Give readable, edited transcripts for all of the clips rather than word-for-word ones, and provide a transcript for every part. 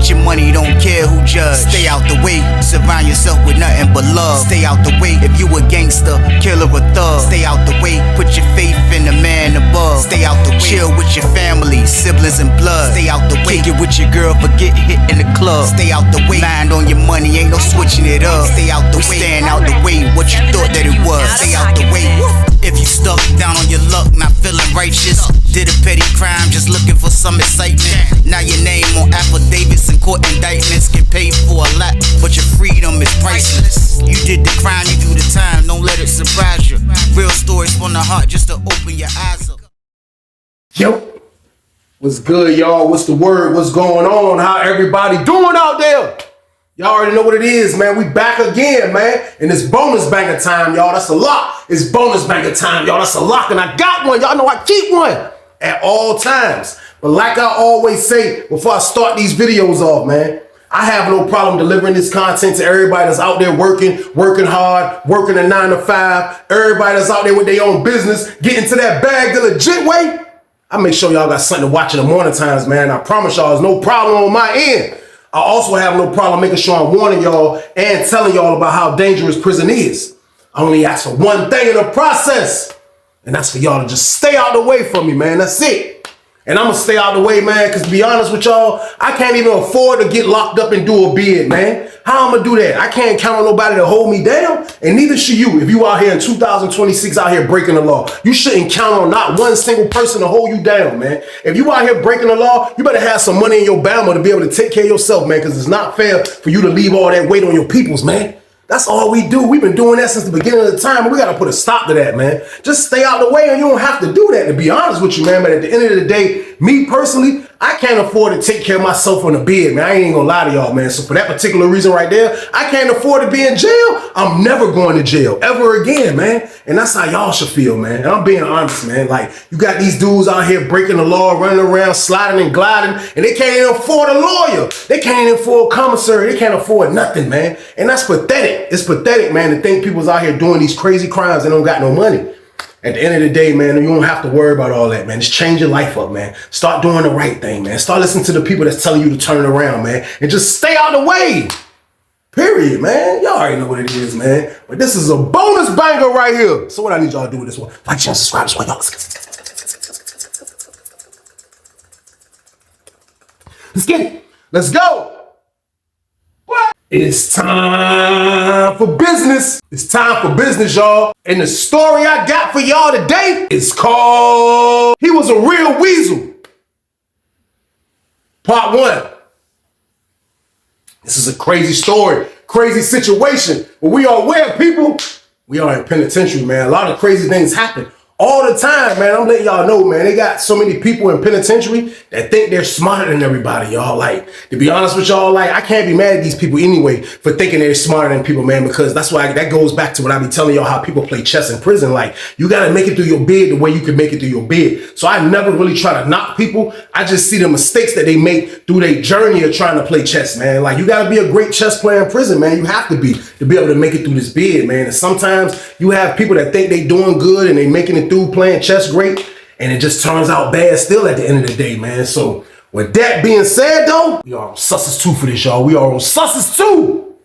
Get your money, don't care who judge. Stay out the way, surround yourself with nothing but love. Stay out the way, if you a gangster, killer or thug. Stay out the way, put your faith in the man above. Stay out the way, chill with your family, siblings and blood. Stay out the way, kick it with your girl, forget hit in the club. Stay out the way, mind on your money, ain't no switching it up. Stay out the way, stand out the way, what you thought that it was. Stay out the way. If you stuck down on your luck, not feeling righteous, did a petty crime, just looking for some excitement. Now your name on affidavits and court indictments, get paid for a lot, but your freedom is priceless. You did the crime, you do the time, don't let it surprise you. Real stories from the heart, just to open your eyes up. Yo, what's good, y'all? What's the word? What's going on? How everybody doing out there? Y'all already know what it is, man. We back again, man. And it's bonus banger time, y'all. That's a lock. It's bonus banger time, y'all. That's a lock. And I got one. Y'all know I keep one at all times. But like I always say before I start these videos off, man, I have no problem delivering this content to everybody that's out there working hard, working a 9 to 5. Everybody that's out there with their own business, getting to that bag the legit way. I make sure y'all got something to watch in the morning times, man. I promise y'all there's no problem on my end. I also have no problem making sure I'm warning y'all and telling y'all about how dangerous prison is. I only ask for one thing in the process, and that's for y'all to just stay out the way from me, man. That's it. And I'm gonna stay out the way, man, because to be honest with y'all, I can't even afford to get locked up and do a bid, man. How I'm gonna do that? I can't count on nobody to hold me down, and neither should you. If you out here in 2026 out here breaking the law, you shouldn't count on not one single person to hold you down, man. If you out here breaking the law, you better have some money in your Bama to be able to take care of yourself, man, because it's not fair for you to leave all that weight on your peoples, man. That's all we do. We've been doing that since the beginning of the time, and we got to put a stop to that, man. Just stay out the way, and you don't have to do that, to be honest with you, man. But at the end of the day, me personally, I can't afford to take care of myself on the bed, man. I ain't gonna lie to y'all, man. So for that particular reason right there, I can't afford to be in jail. I'm never going to jail ever again, man. And that's how y'all should feel, man. And I'm being honest, man. Like, you got these dudes out here breaking the law, running around, sliding and gliding, and they can't even afford a lawyer. They can't even afford a commissary. They can't afford nothing, man. And that's pathetic. It's pathetic, man, to think people's out here doing these crazy crimes and don't got no money. At the end of the day, man, you don't have to worry about all that, man. Just change your life up, man. Start doing the right thing, man. Start listening to the people that's telling you to turn around, man. And just stay out of the way. Period, man. Y'all already know what it is, man. But this is a bonus banger right here. So what I need y'all to do with this one, like, share, subscribe, this one, y'all. Let's get it. Let's go. It's time for business. It's time for business, y'all. And the story I got for y'all today is called He Was a Real Weasel. Part 1. This is a crazy story, crazy situation. But we are aware, people. We are in penitentiary, man. A lot of crazy things happen all the time, man. I'm letting y'all know, man. They got so many people in penitentiary that think they're smarter than everybody, y'all. Like, to be honest with y'all, like, I can't be mad at these people anyway for thinking they're smarter than people, man, because that's why that goes back to what I be telling y'all how people play chess in prison. Like, you got to make it through your bid the way you can make it through your bid. So I never really try to knock people. I just see the mistakes that they make through their journey of trying to play chess, man. Like, you got to be a great chess player in prison, man. You have to be able to make it through this bid, man. And sometimes you have people that think they doing good and they making it through playing chess great, and it just turns out bad still at the end of the day, man. So with that being said, though, we are on Susses 2 for this, y'all. We are on Susses 2.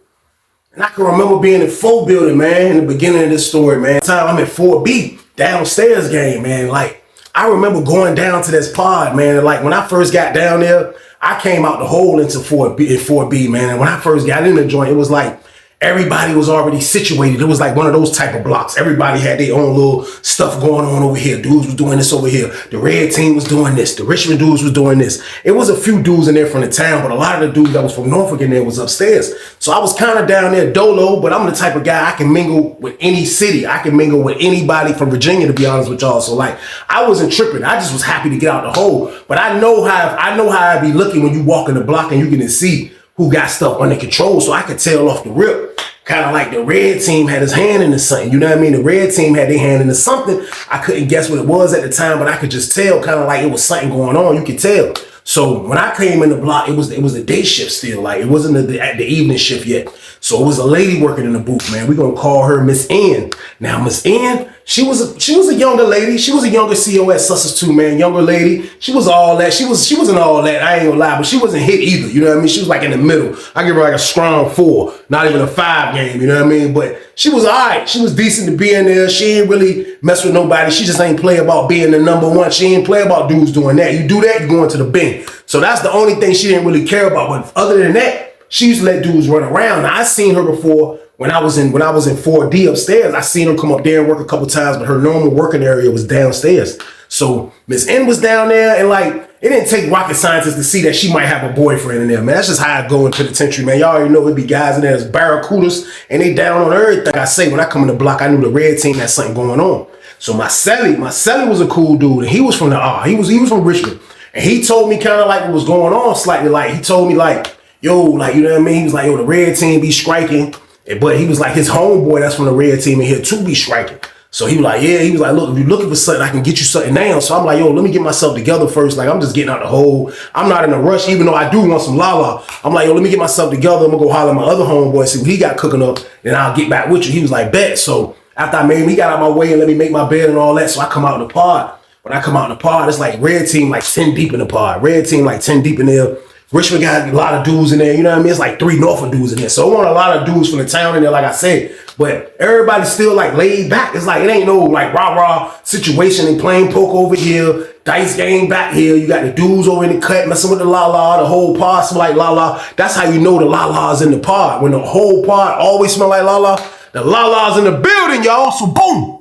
And I can remember being in 4 building, man, in the beginning of this story, man. Time I'm at 4B, downstairs game, man. Like, I remember going down to this pod, man. Like, when I first got down there, I came out the hole into 4B, man. And when I first got in the joint, it was like, everybody was already situated. It was like one of those type of blocks. Everybody had their own little stuff going on over here. Dudes was doing this over here. The red team was doing this. The Richmond dudes was doing this. It was a few dudes in there from the town, but a lot of the dudes that was from Norfolk in there was upstairs. So I was kind of down there dolo, but I'm the type of guy I can mingle with any city. I can mingle with anybody from Virginia, to be honest with y'all. So like, I wasn't tripping. I just was happy to get out the hole. But I know how I be looking when you walk in the block and you get to see who got stuff under control, so I could tell off the rip. Kind of like the red team had his hand into something, you know what I mean? The red team had their hand into something. I couldn't guess what it was at the time, but I could just tell, kind of like it was something going on. You could tell. So when I came in the block, it was a day shift still. Like, it wasn't the evening shift yet. So it was a lady working in the booth, man. We're gonna call her Miss N. Now, Miss N, She was a younger lady. She was a younger CO at Sussex too, man. Younger lady. She was all that. She wasn't all that. I ain't gonna lie, but she wasn't hit either. You know what I mean? She was like in the middle. I give her like a strong 4, not even a 5 game. You know what I mean? But she was all right. She was decent to be in there. She ain't really mess with nobody. She just ain't play about being the number one. She ain't play about dudes doing that. You do that, you go into the bin. So that's the only thing she didn't really care about. But other than that, she used to let dudes run around. Now, I seen her before. When I was in 4D upstairs, I seen her come up there and work a couple times, but her normal working area was downstairs. So Miss N was down there, and like, it didn't take rocket scientists to see that she might have a boyfriend in there, man. That's just how I go into the penitentiary, man. Y'all already know it be guys in there that's barracudas, and they down on everything. I say, when I come in the block, I knew the red team had something going on. So my celly was a cool dude, and he was from the he was from Richmond, and he told me kind of like what was going on slightly. Like, he told me like, yo, like, you know what I mean? He was like, yo, the red team be striking. But he was like, his homeboy that's from the red team in here too be striking. So he was like, yeah, he was like, look, if you're looking for something, I can get you something now. So I'm like, yo, let me get myself together first. Like, I'm just getting out the hole. I'm not in a rush, even though I do want some lala. I'm like, yo, let me get myself together. I'm gonna go holler at my other homeboy, see what he got cooking up, and I'll get back with you. He was like, bet. So after I made him, he got out of my way and let me make my bed and all that. So I come out in the pod. When I come out in the pod, it's like red team like 10 deep in the pod. Red team like 10 deep in there. Richmond got a lot of dudes in there, you know what I mean? It's like 3 Norfolk dudes in there. So I want a lot of dudes from the town in there, like I said. But everybody's still like laid back. It's like, it ain't no like rah-rah situation. They playing poker over here, dice game back here. You got the dudes over in the cut messing with the la-la. The whole pod smell like la-la. That's how you know the la-la's in the pod. When the whole pod always smell like la-la, the la-la's in the building, y'all. So boom.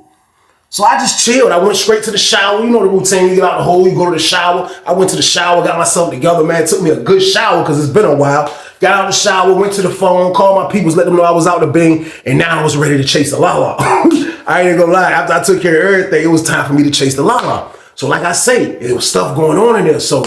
So I just chilled. I went straight to the shower. You know the routine. You get out the hole, you go to the shower. I went to the shower, got myself together, man. It took me a good shower because it's been a while. Got out the shower, went to the phone, called my peoples, let them know I was out the bing, and now I was ready to chase the la-la. I ain't gonna lie. After I took care of everything, it was time for me to chase the la-la. So like I say, there was stuff going on in there. So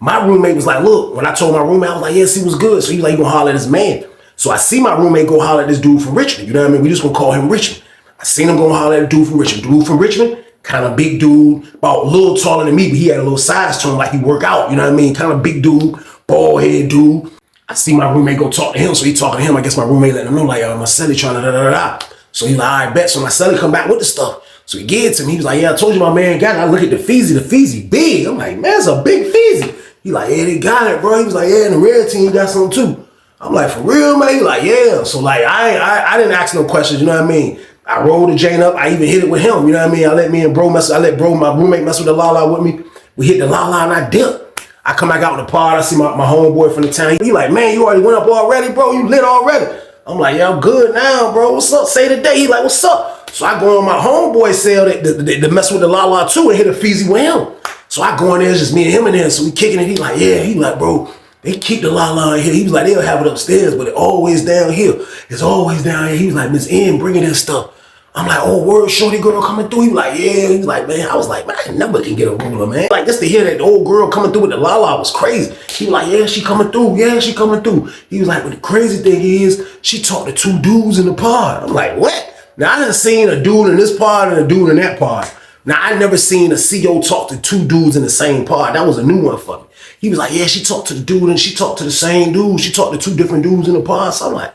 my roommate was like, look, when I told my roommate, I was like, yes, he was good. So he was like, you gonna holler at this man. So I see my roommate go holler at this dude from Richmond. You know what I mean? We just gonna call him Richmond. I seen him go holler at a dude from Richmond. Dude from Richmond, kind of big dude, about a little taller than me, but he had a little size to him like he work out, you know what I mean? Kind of big dude, bald head dude. I see my roommate go talk to him, so he talking to him. I guess my roommate let him know, like, my celly trying to da-da-da-da. So he like, all right, bet. So my celly come back with the stuff. So he gave it to me. He was like, yeah, I told you my man got it. I look at the Feezy big. I'm like, man, it's a big Feezy. He like, yeah, they got it, bro. He was like, yeah, and the red team got something too. I'm like, for real, man? He like, yeah. So like, I didn't ask no questions, you know what I mean? I rolled the Jane up. I even hit it with him. You know what I mean? I let my roommate mess with the la-la with me. We hit the la-la and I dipped. I come back out in the pod. I see my homeboy from the town. He like, man, you already went up already, bro. You lit already. I'm like, yeah, I'm good now, bro. What's up? Say today. He like, what's up? So I go on my homeboy cell to mess with the la-la too and hit a Feezy with him. So I go in there, it's just me and him in there. So we kicking it. He like, yeah. He like, bro, they keep the la-la in here. He was like, they'll have it upstairs, but it's always down here. It's always down here. He was like, Miss N, bringing that stuff. I'm like, oh, word, shorty girl coming through. He was like, yeah. He was like, man, I was like, man, I never can get a ruler, man. Like, just to hear that the old girl coming through with the la-la was crazy. He was like, yeah, she coming through. Yeah, she coming through. He was like, but the crazy thing is, she talked to 2 dudes in the pod. I'm like, what? Now, I done seen a dude in this pod and a dude in that pod. Now, I never seen a CO talk to 2 dudes in the same pod. That was a new one for me. He was like, yeah, she talked to the dude and she talked to the same dude. She talked to 2 different dudes in the pod. So I'm like,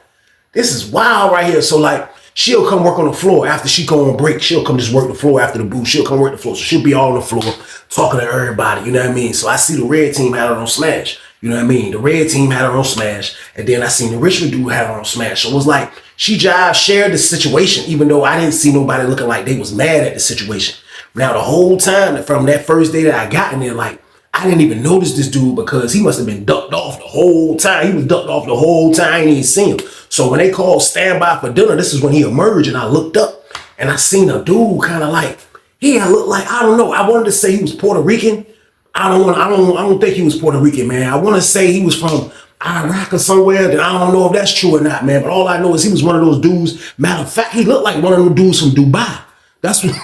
this is wild right here. So like, she'll come work on the floor after she go on break. She'll come just work the floor after the booth. She'll come work the floor. So she'll be all on the floor talking to everybody. You know what I mean? So I see the red team had her on Smash. You know what I mean? The red team had her on Smash. And then I seen the Richmond dude had her on Smash. So it was like, she jive shared the situation, even though I didn't see nobody looking like they was mad at the situation. Now, the whole time from that first day that I got in there, like, I didn't even notice this dude because he must have been ducked off the whole time. He was ducked off the whole time. I didn't even see him. So when they called standby for dinner, this is when he emerged and I looked up and I seen a dude kind of like, he looked like, I don't know. I wanted to say he was Puerto Rican. I don't think he was Puerto Rican, man. I want to say he was from Iraq or somewhere. That I don't know if that's true or not, man. But all I know is he was one of those dudes. Matter of fact, he looked like one of them dudes from Dubai. That's what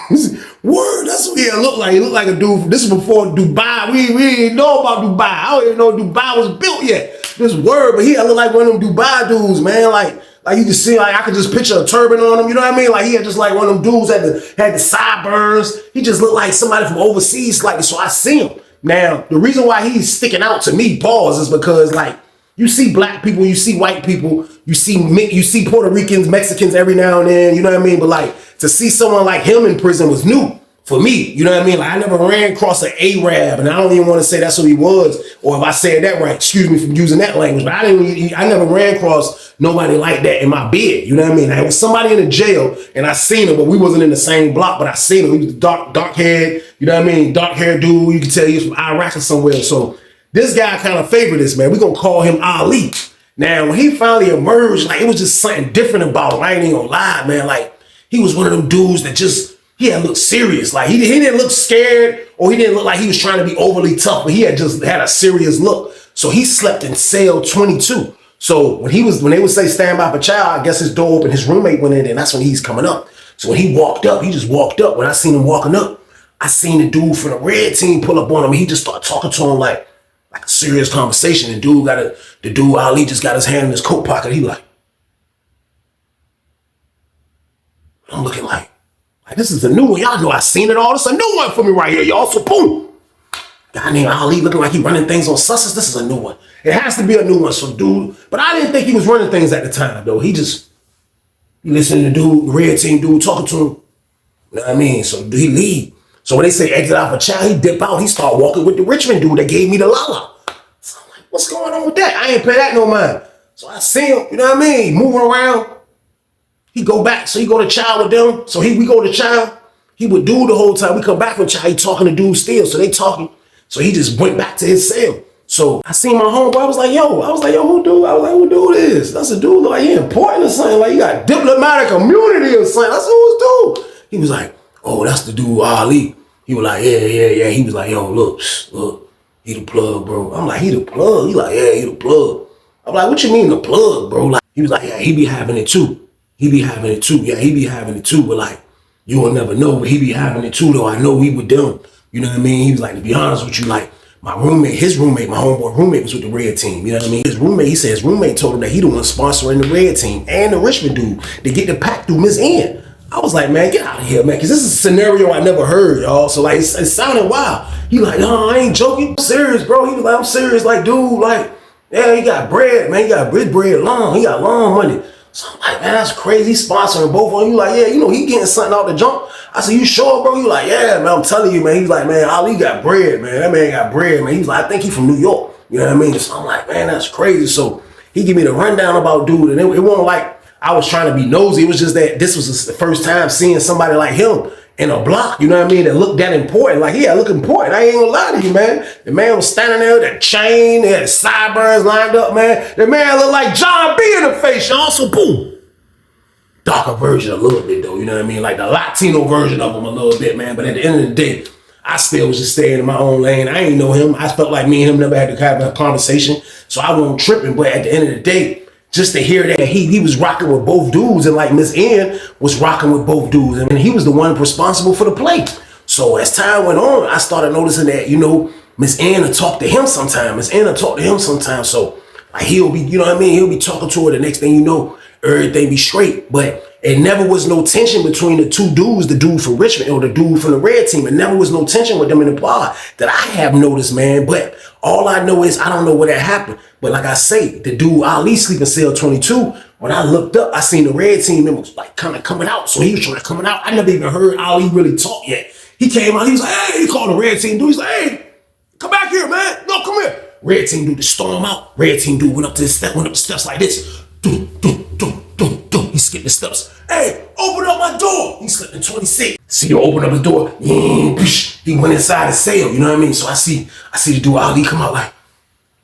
word. That's what he looked like. He looked like a dude. This is before Dubai. We didn't know about Dubai. I don't even know Dubai was built yet. This word, but he looked like one of them Dubai dudes, man. Like you can see, like I could just picture a turban on him. You know what I mean? Like he had just like one of them dudes had the sideburns. He just looked like somebody from overseas, like so. I see him now. The reason why he's sticking out to me, pause, is because like You see black people, you see white people, you see Puerto Ricans, Mexicans every now and then, you know what I mean? But like to see someone like him in prison was new for me, you know what I mean? Like I never ran across an Arab, and I don't even want to say that's who he was, or if I said that right, excuse me for using that language, but I never ran across nobody like that in my bed, you know what I mean? There was somebody in the jail, and I seen him, but we wasn't in the same block, but I seen him. He was dark haired, you know what I mean? Dark haired dude, you can tell he was from Iraq or somewhere. So this guy kind of favored this, man. We're going to call him Ali. Now, when he finally emerged, like, it was just something different about him. I ain't even gonna lie, man. Like, he was one of them dudes that just, he had looked serious. Like, he didn't look scared, or he didn't look like he was trying to be overly tough, but he had just had a serious look. So he slept in cell 22. So when they would say stand by for child, I guess his door opened, his roommate went in, and that's when he's coming up. So when he walked up, he just walked up. When I seen him walking up, I seen the dude from the red team pull up on him, and he just started talking to him like a serious conversation. And the dude Ali just got his hand in his coat pocket. He like, I'm looking like this is a new one. Y'all know I seen it all. This is a new one for me right here, y'all. So boom, guy named Ali looking like he running things on Sussex. This is a new one. It has to be a new one. So dude, but I didn't think he was running things at the time though. He listened to the dude, the red team dude talking to him. You know what I mean? So he leave. So when they say exit out for child, he dip out. He start walking with the Richmond dude that gave me the lala. So I'm like, what's going on with that? I ain't pay that no mind. So I see him, you know what I mean, moving around. He go back, so he go to child with them. So we go to child. He would do the whole time. We come back from child, he talking to dude still. So they talking. So he just went back to his cell. So I seen my homeboy. I was like, yo, who dude? I was like, who dude is? That's a dude like he important or something. Like you got diplomatic immunity or something. That's who's dude. He was like, oh, that's the dude Ali. He was like, yeah. He was like, yo, look, he the plug, bro. I'm like, he the plug? He like, yeah, he the plug. I'm like, what you mean the plug, bro? Like, he was like, yeah, he be having it too. Yeah, he be having it too, but like, you will never know, but he be having it too, though. I know we with them. You know what I mean? He was like, to be honest with you, like, my homeboy roommate was with the red team. You know what I mean? He said his roommate told him that he the one sponsoring the red team and the Richmond dude to get the pack through Miss N. I was like, man, get out of here, man, because this is a scenario I never heard, y'all. So like, it sounded wild. He like, no, I ain't joking. I'm serious, bro. He was like, I'm serious, like, dude, like, yeah, he got bread, man. He got his bread long. He got long money. So I'm like, man, that's crazy. He's sponsoring both of them. You like, yeah, you know, he getting something out the jump. I said, you sure, bro? You like, yeah, man, I'm telling you, man. He's like, man, Ali got bread, man. That man got bread, man. He was like, I think he from New York. You know what I mean? So I'm like, man, that's crazy. So he give me the rundown about dude, and it wasn't like I was trying to be nosy. It was just that this was the first time seeing somebody like him in a block, you know what I mean, that looked that important. Like, yeah, look important. I ain't gonna lie to you, man. The man was standing there with that chain, he had his sideburns lined up, man. The man looked like John B in the face, y'all. So boom. Darker version a little bit though, you know what I mean? Like the Latino version of him a little bit, man. But at the end of the day, I still was just staying in my own lane. I ain't know him. I felt like me and him never had to have a conversation. So I wasn't tripping. But at the end of the day, just to hear that he was rocking with both dudes, and like Miss N was rocking with both dudes. I mean, he was the one responsible for the play. So as time went on, I started noticing that, you know, Miss N would talk to him sometimes. So like he'll be, you know what I mean? He'll be talking to her. The next thing you know, everything be straight. But it never was no tension between the two dudes, the dude from Richmond or the dude from the red team. It never was no tension with them in the bar that I have noticed, man. But all I know is I don't know where that happened. But like I say, the dude Ali sleeping cell 22, when I looked up, I seen the red team members like kind of coming out. So he was trying to coming out. I never even heard Ali really talk yet. He came out, he was like, hey, he called the red team dude. He's like, hey, come back here, man. No, come here. Red team dude to storm out. Red team dude went up the steps like this. He skipped the steps. Hey, open up my door. He slipped in 26. See him open up the door. He went inside the cell, you know what I mean? So I see the dude Ali come out like,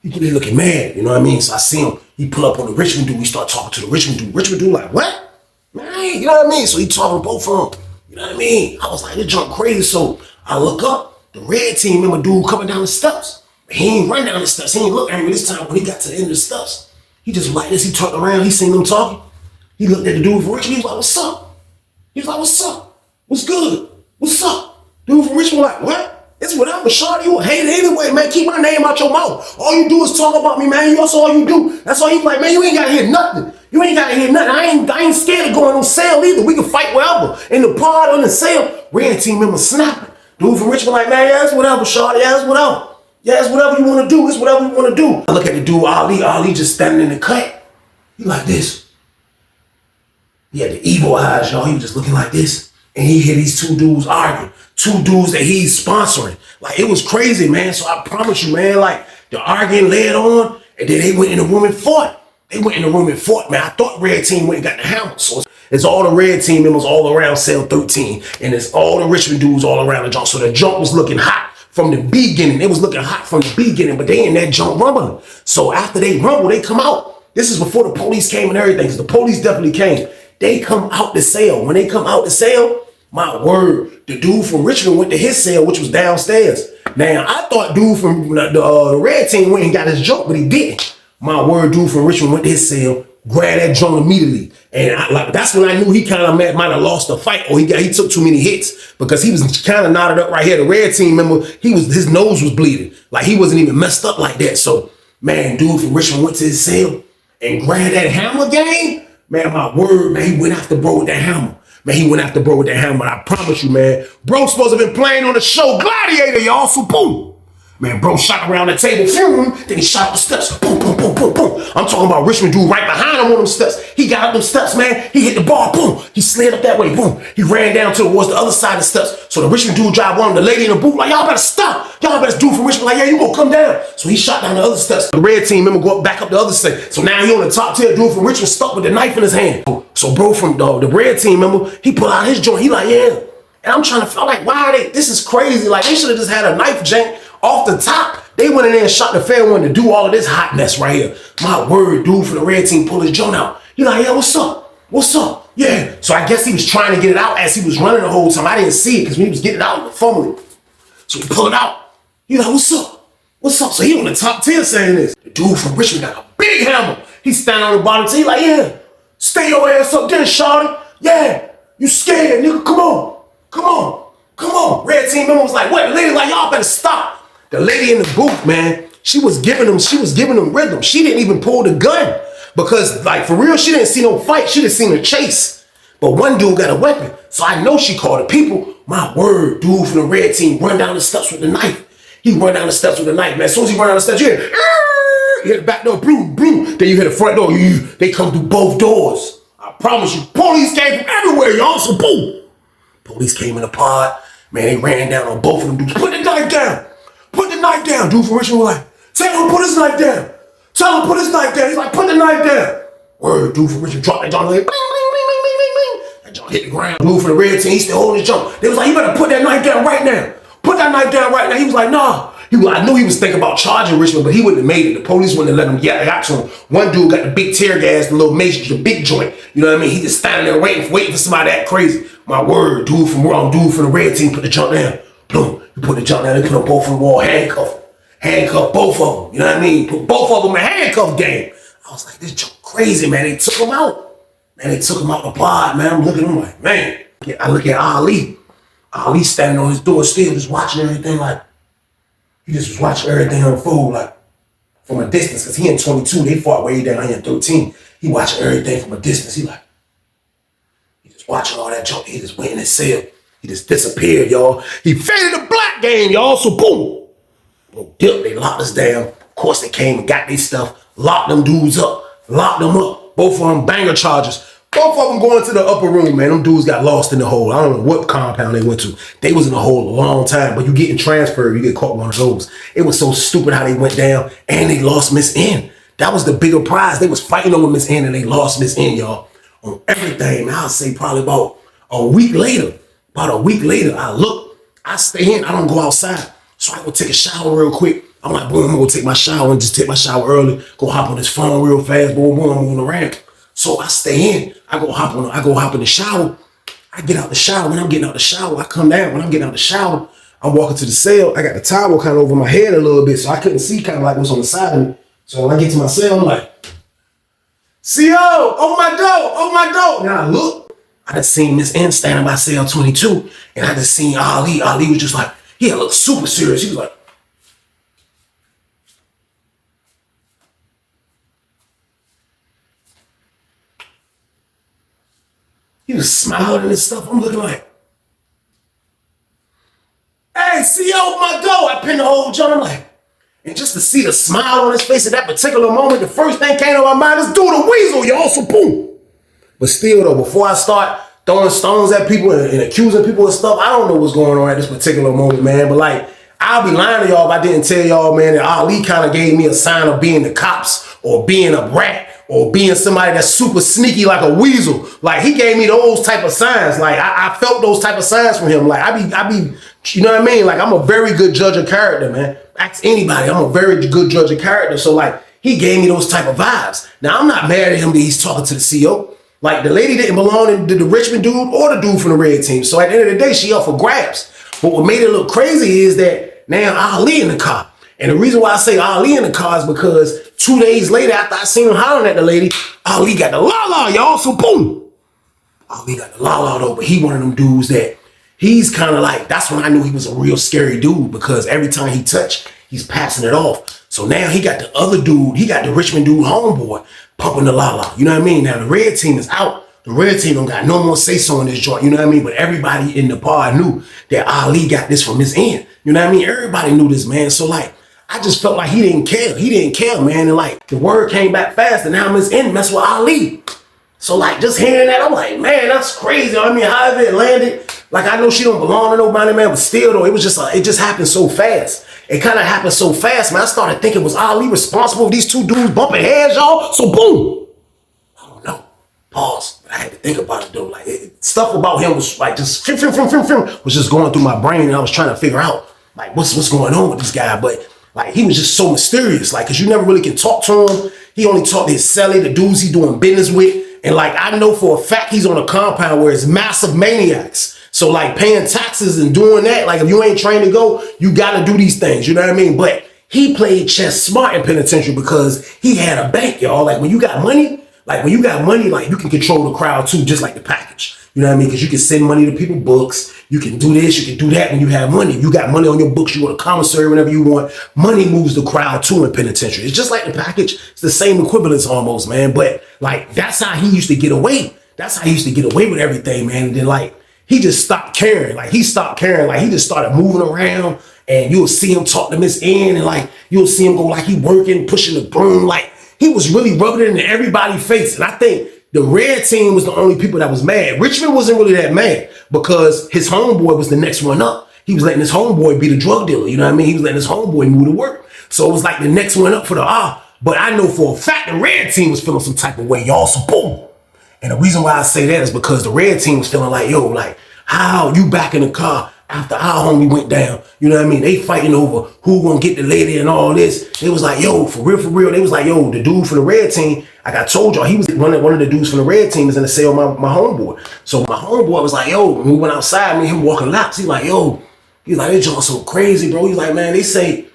he looking mad, you know what I mean? So I see him, he pull up on the Richmond dude, we start talking to the Richmond dude. Richmond dude like, what? Man, you know what I mean? So he talking to both of them, you know what I mean? I was like, this junk crazy. So I look up, the red team member dude coming down the steps. He ain't run down the steps, he ain't look at me this time. When he got to the end of the steps, he just like this, he turned around, he seen them talking. He looked at the dude from Richmond, he was like, what's up? He was like, what's up? What's good? What's up? Dude from Richmond like, what? It's whatever, shawty, you a hater anyway, man. Keep my name out your mouth. All you do is talk about me, man. That's all you do. That's all you like, man. You ain't gotta hear nothing. You ain't gotta hear nothing. I ain't scared of going on sale either. We can fight wherever. In the pod, on the sale, red team member snapping. Dude from Richmond like, man, yeah, it's whatever, shawty, yeah, it's whatever. Yeah, it's whatever you want to do. It's whatever you want to do. I look at the dude, Ali. Ali just standing in the cut. He like this. He had the evil eyes, y'all. He was just looking like this. And he hear these two dudes arguing. Two dudes that he's sponsoring. Like, it was crazy, man. So I promise you, man, like, the arguing led on, and then they went in the room and fought. They went in the room and fought, man. I thought red team went and got the hammer. So it's all the red team members all around cell 13. And it's all the Richmond dudes all around the jump. So the jump was looking hot from the beginning. It was looking hot from the beginning, but they in that jump rumbling. So after they rumble, they come out. This is before the police came and everything, because the police definitely came. They come out the cell. When they come out the cell, my word, the dude from Richmond went to his cell, which was downstairs. Now, I thought dude from the red team went and got his jump, but he didn't. My word, dude from Richmond went to his cell, grabbed that jump immediately. And that's when I knew he kind of might have lost the fight, or he took too many hits, because he was kind of knotted up right here. The red team member, his nose was bleeding. Like, he wasn't even messed up like that. So, man, dude from Richmond went to his cell and grabbed that hammer game. Man, my word, man, he went after bro with that hammer. Man, he went after bro with that hammer. I promise you, man, bro supposed to have been playing on the show Gladiator, y'all. So boom. Man, bro shot around the table, boom, then he shot up the steps, boom, boom, boom, boom, boom. I'm talking about Richmond dude right behind him on them steps. He got up them steps, man. He hit the bar, boom. He slid up that way, boom. He ran down towards the other side of the steps. So the Richmond dude drive on the lady in the booth, like, y'all better stop. Y'all better do from Richmond, like, yeah, you gonna come down. So he shot down the other steps. The red team member go back up the other side. So now he on the top tier, dude from Richmond stuck with the knife in his hand. So bro from the red team member, he pull out his joint. He like, yeah. And I'm trying to feel like, why are they, this is crazy. Like, they should have just had a knife jank off the top. They went in there and shot the fair one to do all of this hot mess right here. My word, dude from the red team pulled his joint out. He like, yeah, what's up? What's up? Yeah. So I guess he was trying to get it out as he was running the whole time. I didn't see it because when he was getting it out, he was fumbling. So he pulled it out. He like, what's up? What's up? So he on the top tier saying this. The dude from Richmond got a big hammer. He standing on the bottom tier. He like, yeah, stay your ass up there, shawty. Yeah, you scared, nigga. Come on. Come on. Come on. Red team member was like, what? The lady like, y'all better stop. The lady in the booth, man, she was giving them rhythm. She didn't even pull the gun because, like, for real, she didn't see no fight. She just seen a chase. But one dude got a weapon. So I know she called the people. My word, dude from the red team run down the steps with the knife. He run down the steps with the knife, man. As soon as he run down the steps, you hear the back door, boom, boom. Then you hear the front door. They come through both doors. I promise you, police came from everywhere, y'all. So boom. Police came in the pod. Man, they ran down on both of them dudes. Put the knife down. Put the knife down. Dude from Richmond was like, tell him put his knife down. Tell him put his knife down. He's like, put the knife down. Word, dude from Richmond dropped that jump. Like, bling, bling, bling, bling, bling, bling. That jump hit the ground. Dude from the red team, he still holding his jump. They was like, you better put that knife down right now. Put that knife down right now. He was like, nah. I knew he was thinking about charging Richmond, but he wouldn't have made it. The police wouldn't have let him get out to him. One dude got the big tear gas, the little mace, the big joint. You know what I mean? He just standing there waiting for somebody to act crazy. My word, dude from the red team put the jump down. Boom. He put the jump down. They put them both on the wall, handcuff both of them. You know what I mean? Put both of them in handcuff game. I was like, this jump crazy, man. They took him out. Man, they took him out the pod, man. I'm looking at him like, man. I look at Ali. Ali standing on his door still, just watching everything like, he just was watching everything unfold like from a distance. Cause he in 22, they fought way down here in 13. He watching everything from a distance. He just watching all that jump. He just went in his cell. He just disappeared, y'all. He faded the black game, y'all. So boom. They locked us down. Of course, they came and got their stuff, locked them dudes up, locked them up. Both of them banger charges. Both of them going to the upper room, man. Them dudes got lost in the hole. I don't know what compound they went to. They was in the hole a long time, but you getting transferred, you get caught one of those. It was so stupid how they went down, and they lost Miss N. That was the bigger prize. They was fighting over Miss N, and they lost Miss N, y'all. On everything, I'll say probably about a week later, I stay in, I don't go outside. So I go take a shower real quick. I'm like, boom, I'm gonna take my shower and just take my shower early, go hop on this phone real fast, boom, boom, I'm moving around. So I stay in, I go hop in the shower. I get out the shower. When I'm getting out the shower, I come down. When I'm getting out the shower, I'm walking to the cell. I got the towel kind of over my head a little bit, so I couldn't see kind of like what's on the side of me. So when I get to my cell, I'm like, CO, open my door. Now I look, I just seen Miss N standing by cell 22, and I just seen Ali. Ali was just like, he looked super serious. He was like, he was smiling and stuff. I'm looking like, hey, CO, open my door. I pinned the whole joint. I'm like, And just to see the smile on his face at that particular moment, the first thing came to my mind is do the Weasel, y'all, so boom. But still though, before I start throwing stones at people and accusing people of stuff, I don't know what's going on at this particular moment, man. But like, I'll be lying to y'all if I didn't tell y'all, man, that Ali kind of gave me a sign of being the cops or being a rat or being somebody that's super sneaky like a weasel. Like, he gave me those type of signs. Like, I felt those type of signs from him. Like, I be, you know what I mean? Like, I'm a very good judge of character, man. Ask anybody, I'm a very good judge of character. So like, he gave me those type of vibes. Now, I'm not mad at him that he's talking to the CEO. Like, the lady didn't belong to the Richmond dude or the dude from the red team. So at the end of the day, she up for grabs. But what made it look crazy is that now Ali in the car. And the reason why I say Ali in the car is because 2 days later, after I seen him hollering at the lady, Ali got the la-la, y'all, so boom. Ali got the la-la though, but he one of them dudes that he's kind of like, that's when I knew he was a real scary dude, because every time he touched, he's passing it off. So now he got the other dude, he got the Richmond dude homeboy pumping the la-la. You know what I mean? Now the red team is out. The red team don't got no more say-so in this joint, you know what I mean? But everybody in the bar knew that Ali got this from his end. You know what I mean? Everybody knew this, man. So like, I just felt like he didn't care. He didn't care, man. And like, the word came back fast, and now his end mess with Ali. So like, just hearing that, I'm like, man, that's crazy. I mean, however it landed, like, I know she don't belong to nobody, man, but still though, it just happened so fast. It kind of happened so fast, man. I started thinking, was Ali responsible for these two dudes bumping heads, y'all? So boom. I don't know. Pause. But I had to think about it though. Like, stuff about him was like just was just going through my brain, and I was trying to figure out like what's going on with this guy. But like, he was just so mysterious, like, cause you never really can talk to him. He only talked to his celly, the dudes he doing business with. And like, I know for a fact he's on a compound where it's massive maniacs. So like, paying taxes and doing that, like, if you ain't trained to go, you gotta do these things, you know what I mean? But he played chess smart in penitentiary because he had a bank, y'all. Like, when you got money, like you can control the crowd too, just like the package. You know what I mean? Because you can send money to people's books. You can do this, you can do that when you have money. You got money on your books, you go to commissary whenever you want. Money moves the crowd too in penitentiary. It's just like the package. It's the same equivalence almost, man. But like, that's how he used to get away. That's how he used to get away with everything, man. And then like, he just stopped caring. Like, he stopped caring. Like, he just started moving around, and you'll see him talk to Miss N, and like, you'll see him go like he working, pushing the broom. Like, he was really rubbing it in everybody's face. And I think the red team was the only people that was mad. Richmond wasn't really that mad because his homeboy was the next one up. He was letting his homeboy be the drug dealer. You know what I mean? He was letting his homeboy move to work. So it was like the next one up for the But I know for a fact the red team was feeling some type of way, y'all. So boom. And the reason why I say that is because the red team was feeling like, yo, like, how you back in the car after our homie went down? You know what I mean? They fighting over who gonna get the lady and all this. They was like, yo, for real. They was like, yo, the dude from the red team, like I told y'all, he was one of the dudes from the red team is in the cell, my homeboy. So my homeboy was like, yo, when we went outside, me and him walking laps, he like, yo, he's like, they joint so crazy, bro. He's like, man, they say,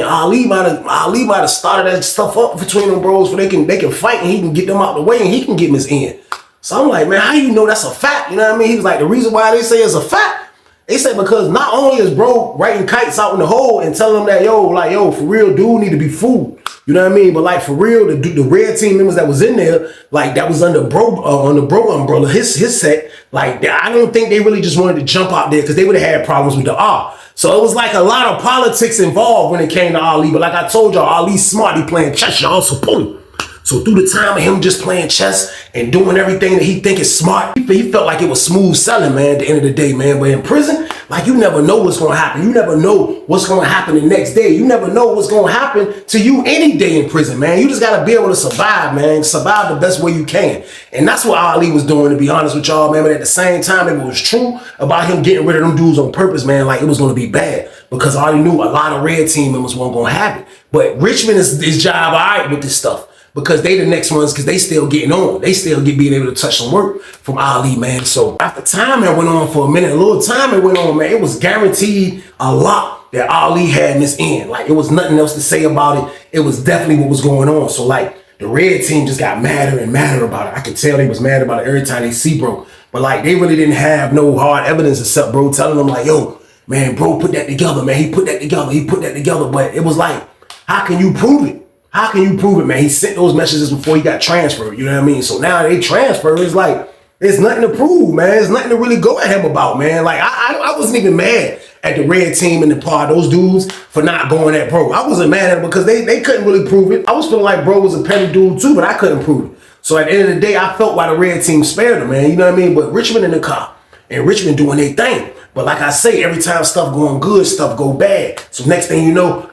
Ali might have started that stuff up between them bros so they can fight and he can get them out the way and he can get Miss N. So I'm like, man, how you know that's a fact? You know what I mean? He was like, the reason why they say it's a fact, they say because not only is bro writing kites out in the hole and telling them that, yo, for real, dude need to be fooled. You know what I mean? But like, for real, the red team members that was in there, like, that was under bro umbrella, his set, like, I don't think they really just wanted to jump out there because they would have had problems with the R. So it was like a lot of politics involved when it came to Ali. But like I told y'all, Ali's smart. He playing chess, y'all. So boom. So through the time of him just playing chess and doing everything that he think is smart, he felt like it was smooth selling, man, at the end of the day, man. But in prison, like, you never know what's going to happen. You never know what's going to happen the next day. You never know what's going to happen to you any day in prison, man. You just got to be able to survive, man. Survive the best way you can. And that's what Ali was doing, to be honest with y'all, man. But at the same time, it was true about him getting rid of them dudes on purpose, man. Like, it was going to be bad because I already knew a lot of red team members weren't going to have it. But Richmond is his job all right with this stuff, because they the next ones, because they still getting on. They still being able to touch some work from Ali, man. So after time that went on for a minute, a little time it went on, man, it was guaranteed a lot that Ali had in this end. Like, it was nothing else to say about it. It was definitely what was going on. So like, the red team just got madder and madder about it. I could tell they was mad about it every time they see bro. But like, they really didn't have no hard evidence except bro telling them like, yo, man, bro put that together, man. He put that together. But it was like, how can you prove it? How can you prove it, man? He sent those messages before he got transferred, you know what I mean? So now they transfer, it's like, there's nothing to prove, man. There's nothing to really go at him about, man. Like, I wasn't even mad at the red team and the pod, those dudes, for not going at bro. I wasn't mad at them because they couldn't really prove it. I was feeling like bro was a petty dude too, but I couldn't prove it. So at the end of the day, I felt why the red team spared him, man. You know what I mean? But Richmond in the car, and Richmond doing their thing. But like I say, every time stuff going good, stuff go bad. So next thing you know,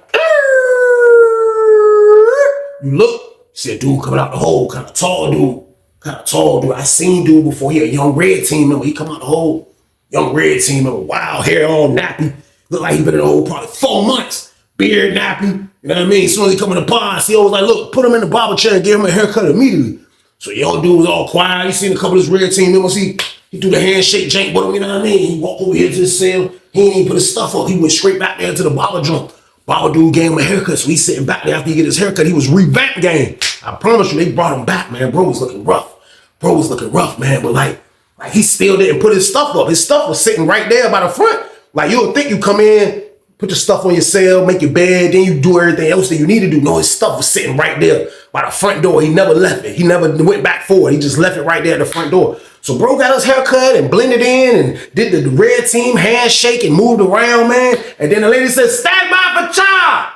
you look, you see a dude coming out the hole, kind of tall dude. I seen dude before. He a young red team member. He come out the hole, young red team member, wild hair, all nappy. Look like he been in the hole probably 4 months. Beard nappy, you know what I mean? As soon as he come in the pod, he always like, look, put him in the barber chair and give him a haircut immediately. So young dude was all quiet. You seen a couple of his red team members, he do the handshake jank with him, you know what I mean? He walk over here to his cell. He ain't even put his stuff up. He went straight back there to the barber joint. Barber dude gave him a haircut, so he's sitting back there after he get his haircut. He was revamped game. I promise you, they brought him back, man. Bro was looking rough. Man. But like he still didn't put his stuff up. His stuff was sitting right there by the front. Like you would think you come in, put your stuff on your cell, make your bed, then you do everything else that you need to do. No, his stuff was sitting right there by the front door. He never left it. He never went back forward. He just left it right there at the front door. So bro got his haircut and blended in and did the red team handshake and moved around, man. And then the lady said, stand by for child.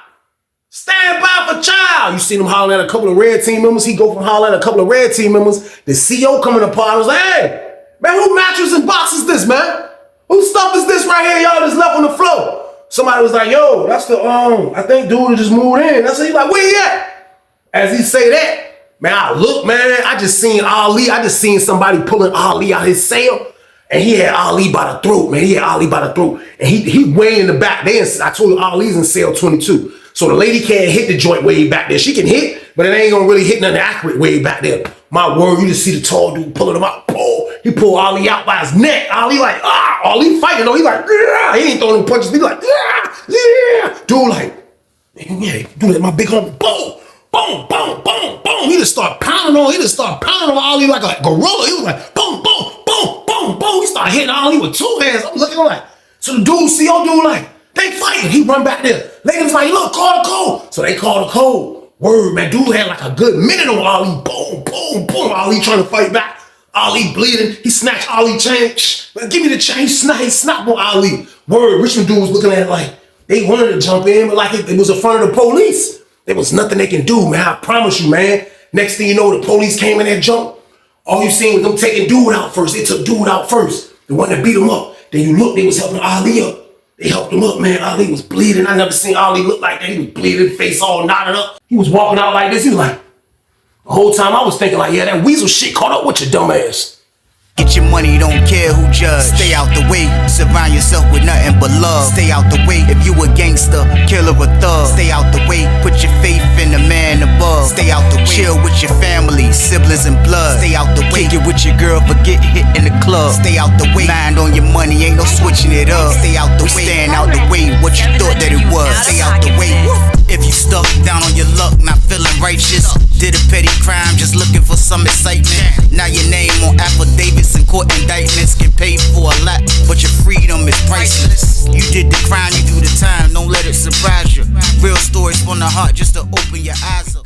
Stand by for child. You seen him hollering at a couple of red team members. He go from hollering at a couple of red team members. The CO coming apart. I was like, hey, man, who mattress and box is this, man? Whose stuff is this right here, y'all, just left on the floor? Somebody was like, yo, that's the, I think dude just moved in. I said, he's like, where he at? As he say that, man, I look, man, I just seen Ali. I just seen somebody pulling Ali out his cell. And he had Ali by the throat, man. And he way in the back. I told you Ali's in cell 22. So the lady can't hit the joint way back there. She can hit, but it ain't gonna really hit nothing accurate way back there. My word, you just see the tall dude pulling him out. He pulled Ali out by his neck. Ali like, Ali fighting. He like, yeah. He ain't throwing no punches. He like, yeah. Dude like, yeah, dude like my big homie, boom, boom, boom, boom, boom. He just start pounding on Ali like a gorilla. He was like, boom, boom, boom, boom, boom. He started hitting Ali with 2 hands. I'm looking like, so the CO dude like, they fighting. He run back there. Ladies like, look, call the code. So they call the code. Word, man, dude had like a good minute on Ali. Boom, boom, boom. Ali trying to fight back. Ali bleeding. He snatched Ali chain. Man, give me the chain. He snapped on Ali. Word, Richmond dude was looking at it like they wanted to jump in, but like it was in front of the police. There was nothing they can do, man. I promise you, man. Next thing you know, the police came in and jumped. All you seen was them taking dude out first. They took dude out first. The one that beat him up. Then you look, they was helping Ali up. They helped him up, man. Ali was bleeding. I never seen Ali look like that. He was bleeding, face all knotted up. He was walking out like this. He was like, the whole time I was thinking like, yeah, that Weasel shit caught up with your dumb ass. Get your money, don't care who judge. Stay out the way, surround yourself with nothing but love. Stay out the way, if you a gangster, killer or thug. Stay out the way, put your faith in the man above. Stay out the way, chill with your family, siblings and blood. Stay out the way, kick it with your girl, forget hit in the club. Stay out the way, mind on your money, ain't no switching it up. Stay out the way, stand out the way, what you thought that it was. Stay out the way. If you stuck down on your luck, not feeling righteous, did a petty crime, just looking for some excitement. Now your name on affidavits and court indictments, get paid for a lot, but your freedom is priceless. You did the crime, you do the time, don't let it surprise you. Real stories from the heart, just to open your eyes up.